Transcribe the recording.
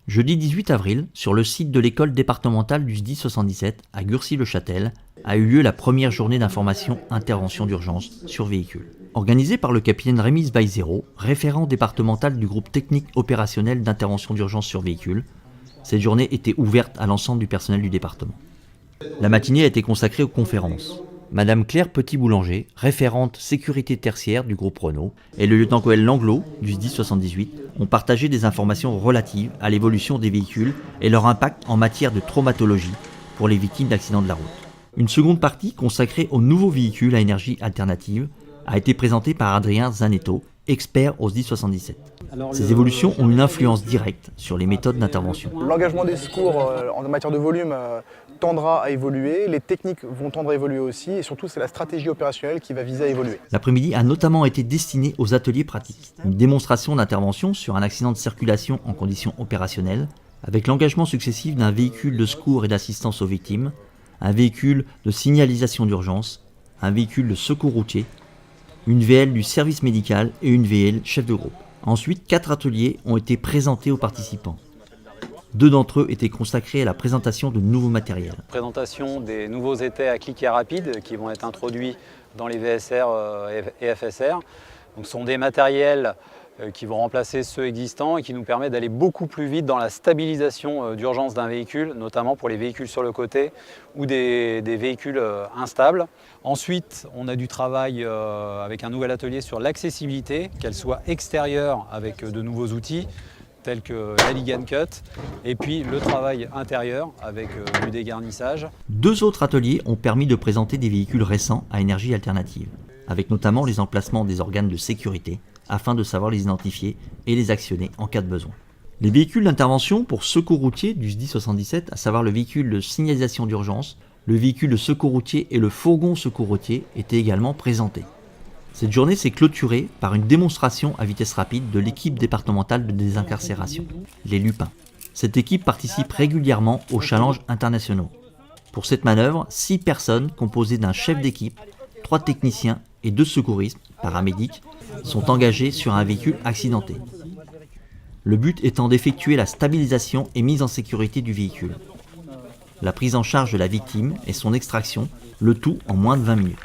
Jeudi 18 avril, sur le site de l'école départementale du SDIS 77 à Gurcy-le-Châtel, a eu lieu la première journée d'information intervention d'urgence sur véhicule. Organisée par le capitaine Rémi Sbaïzero, référent départemental du groupe technique opérationnel d'intervention d'urgence sur véhicule, cette journée était ouverte à l'ensemble du personnel du département. La matinée a été consacrée aux conférences. Madame Claire Petit-Boulanger, référente sécurité tertiaire du groupe Renault, et le lieutenant-colonel Langlo, du SDIS 78, ont partagé des informations relatives à l'évolution des véhicules et leur impact en matière de traumatologie pour les victimes d'accidents de la route. Une seconde partie, consacrée aux nouveaux véhicules à énergie alternative, a été présentée par Adrien Zanetto, expert au SDIS 77. Ces évolutions ont une influence directe sur les méthodes d'intervention. L'engagement des secours en matière de volume tendra à évoluer, les techniques vont tendre à évoluer aussi, et surtout c'est la stratégie opérationnelle qui va viser à évoluer. L'après-midi a notamment été destiné aux ateliers pratiques. Une démonstration d'intervention sur un accident de circulation en conditions opérationnelles, avec l'engagement successif d'un véhicule de secours et d'assistance aux victimes, un véhicule de signalisation d'urgence, un véhicule de secours routier, une VL du service médical et une VL chef de groupe. Ensuite, 4 ateliers ont été présentés aux participants. 2 d'entre eux étaient consacrés à la présentation de nouveaux matériels. Présentation des nouveaux étais à cliquet rapide qui vont être introduits dans les VSR et FSR. Donc, ce sont des matériels qui vont remplacer ceux existants et qui nous permettent d'aller beaucoup plus vite dans la stabilisation d'urgence d'un véhicule, notamment pour les véhicules sur le côté ou des véhicules instables. Ensuite, on a du travail avec un nouvel atelier sur l'accessibilité, qu'elle soit extérieure avec de nouveaux outils tels que la Ligan Cut, et puis le travail intérieur avec du dégarnissage. 2 autres ateliers ont permis de présenter des véhicules récents à énergie alternative, avec notamment les emplacements des organes de sécurité, afin de savoir les identifier et les actionner en cas de besoin. Les véhicules d'intervention pour secours routier du SDIS 77, à savoir le véhicule de signalisation d'urgence, le véhicule de secours routier et le fourgon secours routier, étaient également présentés. Cette journée s'est clôturée par une démonstration à vitesse rapide de l'équipe départementale de désincarcération, les Lupins. Cette équipe participe régulièrement aux challenges internationaux. Pour cette manœuvre, 6 personnes composées d'un chef d'équipe, 3 techniciens et 2 secouristes, paramédics, sont engagés sur un véhicule accidenté. Le but étant d'effectuer la stabilisation et mise en sécurité du véhicule, la prise en charge de la victime et son extraction, le tout en moins de 20 minutes.